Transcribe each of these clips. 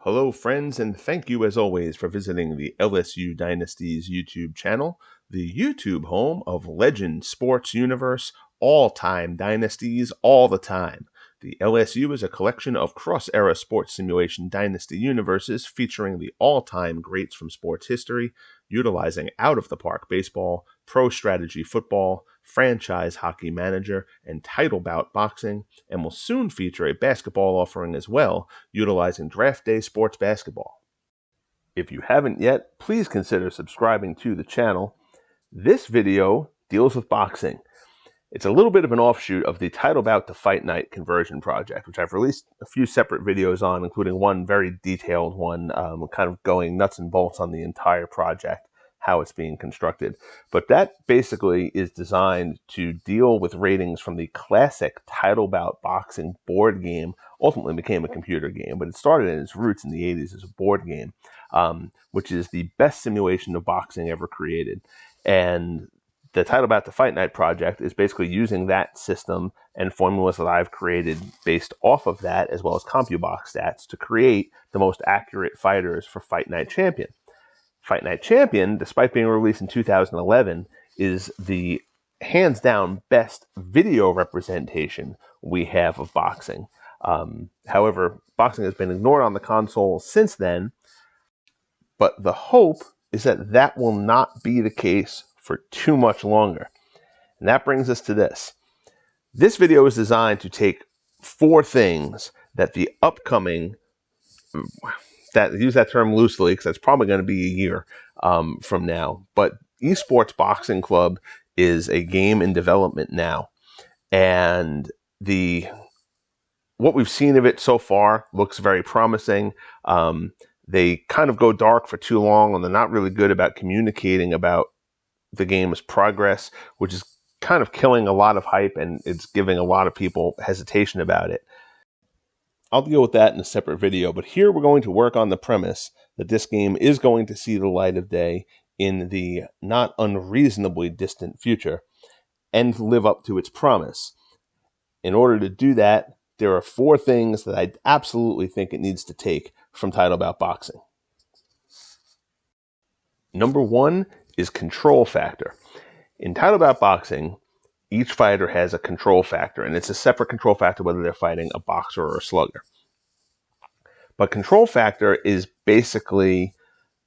Hello, friends, and thank you as always for visiting the LSU Dynasties YouTube channel, the YouTube home of Legend Sports Universe, all-time dynasties all the time. The LSU is a collection of cross-era sports simulation dynasty universes featuring the all-time greats from sports history, utilizing out-of-the-park baseball, pro strategy football, franchise hockey manager, and title bout boxing, and will soon feature a basketball offering as well, utilizing draft day sports basketball. If you haven't yet, please consider subscribing to the channel. This video deals with boxing. It's a little bit of an offshoot of the Title Bout to Fight Night conversion project, which I've released a few separate videos on, including one very detailed one, kind of going nuts and bolts on the entire project, how it's being constructed. But that basically is designed to deal with ratings from the classic Title Bout boxing board game. Ultimately became a computer game, but it started in its roots in the 80s as a board game, which is the best simulation of boxing ever created. And the Title Bout to Fight Night project is basically using that system and formulas that I've created based off of that, as well as CompuBox stats, to create the most accurate fighters for Fight Night Champion. Fight Night Champion, despite being released in 2011, is the hands-down best video representation we have of boxing. However, boxing has been ignored on the console since then, but the hope is that that will not be the case for too much longer. And that brings us to this. This video is designed to take four things that the upcoming, use that term loosely because that's probably going to be a year from now, but Esports Boxing Club is a game in development now. And what we've seen of it so far looks very promising. They kind of go dark for too long, and they're not really good about communicating about the game's progress, which is kind of killing a lot of hype, and it's giving a lot of people hesitation about it. I'll deal with that in a separate video, but here we're going to work on the premise that this game is going to see the light of day in the not unreasonably distant future and live up to its promise. In order to do that, there are four things that I absolutely think it needs to take from Title Bout Boxing. Number one is control factor. In Title Bout Boxing, each fighter has a control factor, and it's a separate control factor whether they're fighting a boxer or a slugger. But control factor is basically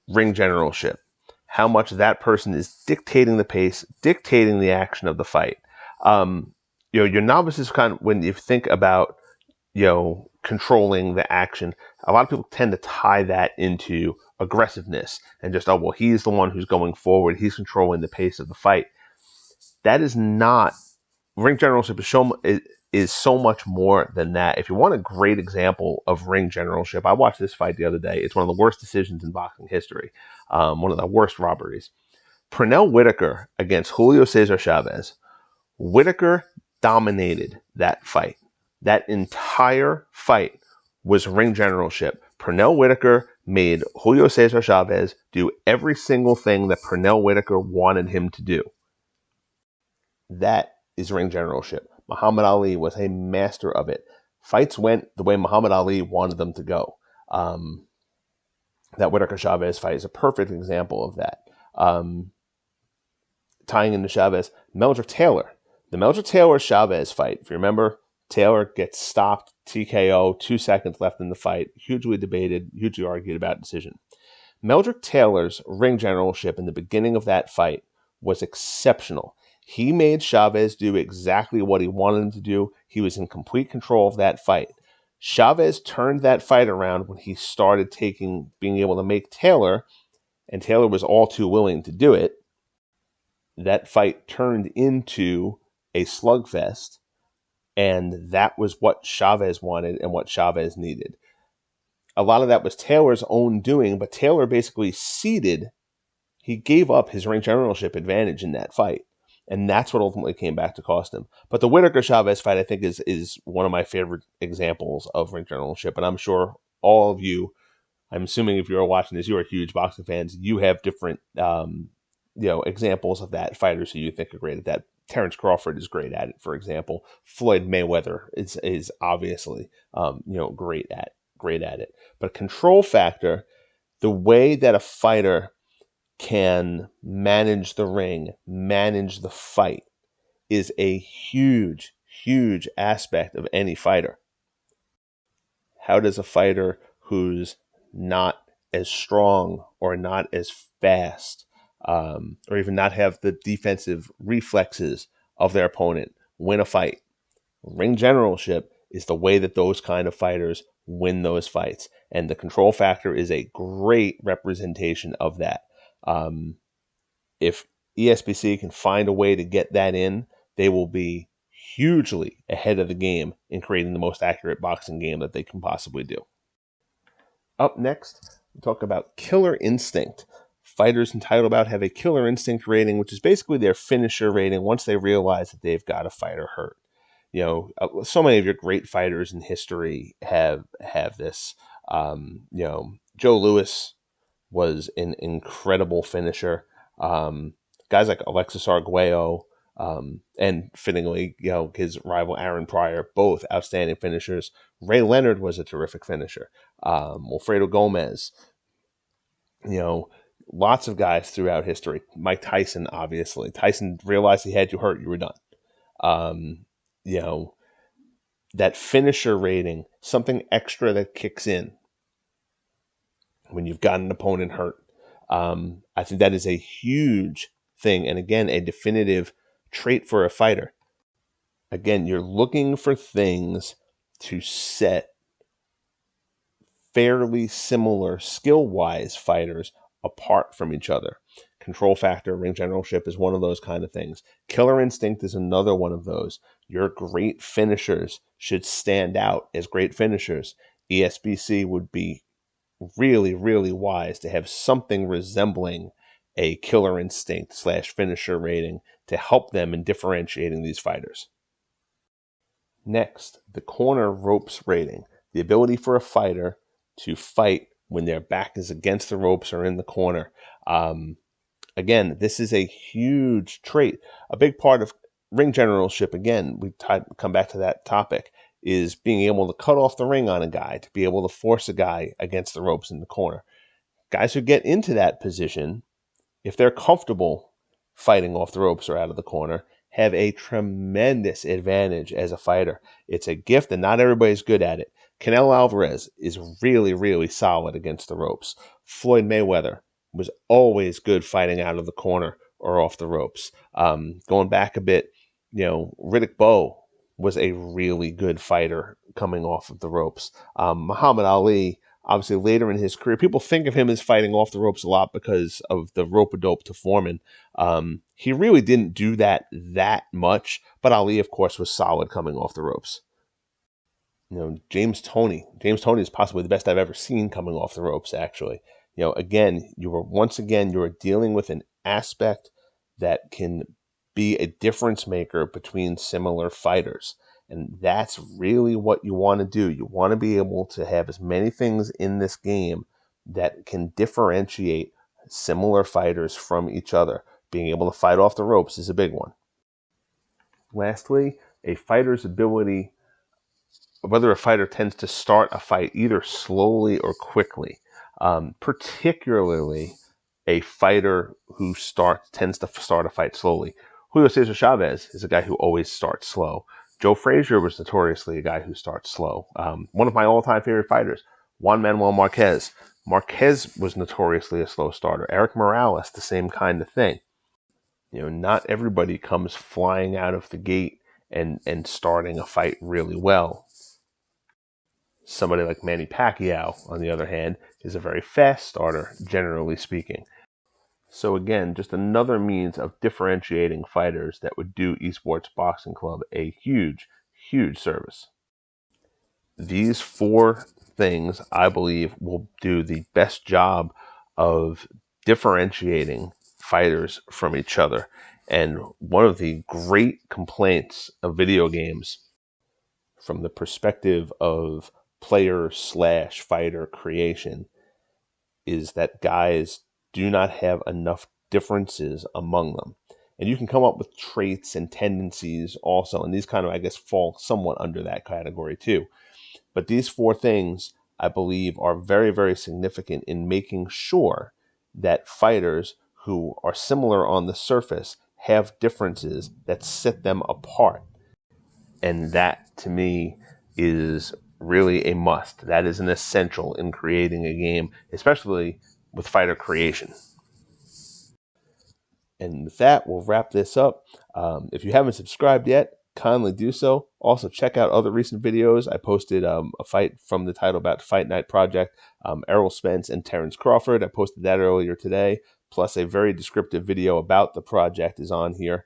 ring generalship, how much that person is dictating the pace, dictating the action of the fight. Your novices kind of, when you think about, controlling the action, a lot of people tend to tie that into aggressiveness and just, he's the one who's going forward, he's controlling the pace of the fight. That is not, ring generalship is so much more than that. If you want a great example of ring generalship, I watched this fight the other day. It's one of the worst decisions in boxing history, one of the worst robberies. Pernell Whitaker against Julio Cesar Chavez. Whitaker dominated that fight. That entire fight was ring generalship. Pernell Whitaker made Julio Cesar Chavez do every single thing that Pernell Whitaker wanted him to do. That is ring generalship. Muhammad Ali was a master of it. Fights went the way Muhammad Ali wanted them to go. That Whitaker-Chavez fight is a perfect example of that. Tying into Chavez, Meldrick Taylor. The Meldrick Taylor-Chavez fight, if you remember, Taylor gets stopped, TKO, 2 seconds left in the fight. Hugely debated, hugely argued about decision. Meldrick Taylor's ring generalship in the beginning of that fight was exceptional. He made Chavez do exactly what he wanted him to do. He was in complete control of that fight. Chavez turned that fight around when he started being able to make Taylor, and Taylor was all too willing to do it. That fight turned into a slugfest, and that was what Chavez wanted and what Chavez needed. A lot of that was Taylor's own doing, but Taylor basically he gave up his ring generalship advantage in that fight. And that's what ultimately came back to cost him. But the Whitaker-Chavez fight, I think, is one of my favorite examples of ring generalship. And I'm sure all of you, I'm assuming if you're watching this, you are huge boxing fans. You have different, examples of that, fighters who you think are great at that. Terrence Crawford is great at it, for example. Floyd Mayweather is obviously, great at great at it. But control factor, the way that a fighter can manage the ring, manage the fight, is a huge, huge aspect of any fighter. How does a fighter who's not as strong or not as fast, or even not have the defensive reflexes of their opponent, win a fight? Ring generalship is the way that those kind of fighters win those fights. And the control factor is a great representation of that. If ESBC can find a way to get that in, they will be hugely ahead of the game in creating the most accurate boxing game that they can possibly do. Up next, we talk about Killer Instinct. Fighters in Title Bout have a Killer Instinct rating, which is basically their finisher rating once they realize that they've got a fighter hurt. So many of your great fighters in history have this. Joe Louis was an incredible finisher. Guys like Alexis Arguello, and fittingly, his rival Aaron Pryor, both outstanding finishers. Ray Leonard was a terrific finisher. Wilfredo Gomez, lots of guys throughout history. Mike Tyson, obviously. Tyson realized he had you hurt, you were done. That finisher rating, something extra that kicks in when you've got an opponent hurt. I think that is a huge thing. And again, a definitive trait for a fighter. Again, you're looking for things to set fairly similar skill-wise fighters apart from each other. Control factor, ring generalship is one of those kind of things. Killer instinct is another one of those. Your great finishers should stand out as great finishers. ESBC would be really, really wise to have something resembling a killer instinct / finisher rating to help them in differentiating these fighters. Next, the corner ropes rating, the ability for a fighter to fight when their back is against the ropes or in the corner. Again, this is a huge trait. A big part of ring generalship, again, we come back to that topic, is being able to cut off the ring on a guy, to be able to force a guy against the ropes in the corner. Guys who get into that position, if they're comfortable fighting off the ropes or out of the corner, have a tremendous advantage as a fighter. It's a gift, and not everybody's good at it. Canelo Alvarez is really, really solid against the ropes. Floyd Mayweather was always good fighting out of the corner or off the ropes. Going back a bit, Riddick Bowe was a really good fighter coming off of the ropes. Muhammad Ali, obviously later in his career, people think of him as fighting off the ropes a lot because of the rope-a-dope to Foreman. He really didn't do that much, but Ali, of course, was solid coming off the ropes. James Toney is possibly the best I've ever seen coming off the ropes, actually. Again, you are dealing with an aspect that can be a difference maker between similar fighters. And that's really what you want to do. You want to be able to have as many things in this game that can differentiate similar fighters from each other. Being able to fight off the ropes is a big one. Lastly, a fighter's ability, whether a fighter tends to start a fight either slowly or quickly. Particularly a fighter who tends to start a fight slowly. Julio Cesar Chavez is a guy who always starts slow. Joe Frazier was notoriously a guy who starts slow. One of my all-time favorite fighters, Juan Manuel Marquez. Marquez was notoriously a slow starter. Eric Morales, the same kind of thing. Not everybody comes flying out of the gate and starting a fight really well. Somebody like Manny Pacquiao, on the other hand, is a very fast starter, generally speaking. So again, just another means of differentiating fighters that would do Esports Boxing Club a huge, huge service. These 4 things, I believe, will do the best job of differentiating fighters from each other. And one of the great complaints of video games from the perspective of player / fighter creation is that guys do not have enough differences among them. And you can come up with traits and tendencies also, and these kind of, I guess, fall somewhat under that category too. But these 4 things I believe are very, very significant in making sure that fighters who are similar on the surface have differences that set them apart. And that, to me, is really a must. That is an essential in creating a game, especially with fighter creation. And with that, we'll wrap this up. If you haven't subscribed yet, kindly do so. Also, check out other recent videos. I posted a fight from the Title Bout Fight Night project, Errol Spence and Terrence Crawford. I posted that earlier today. Plus, a very descriptive video about the project is on here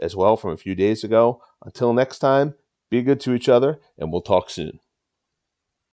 as well from a few days ago. Until next time, be good to each other, and we'll talk soon.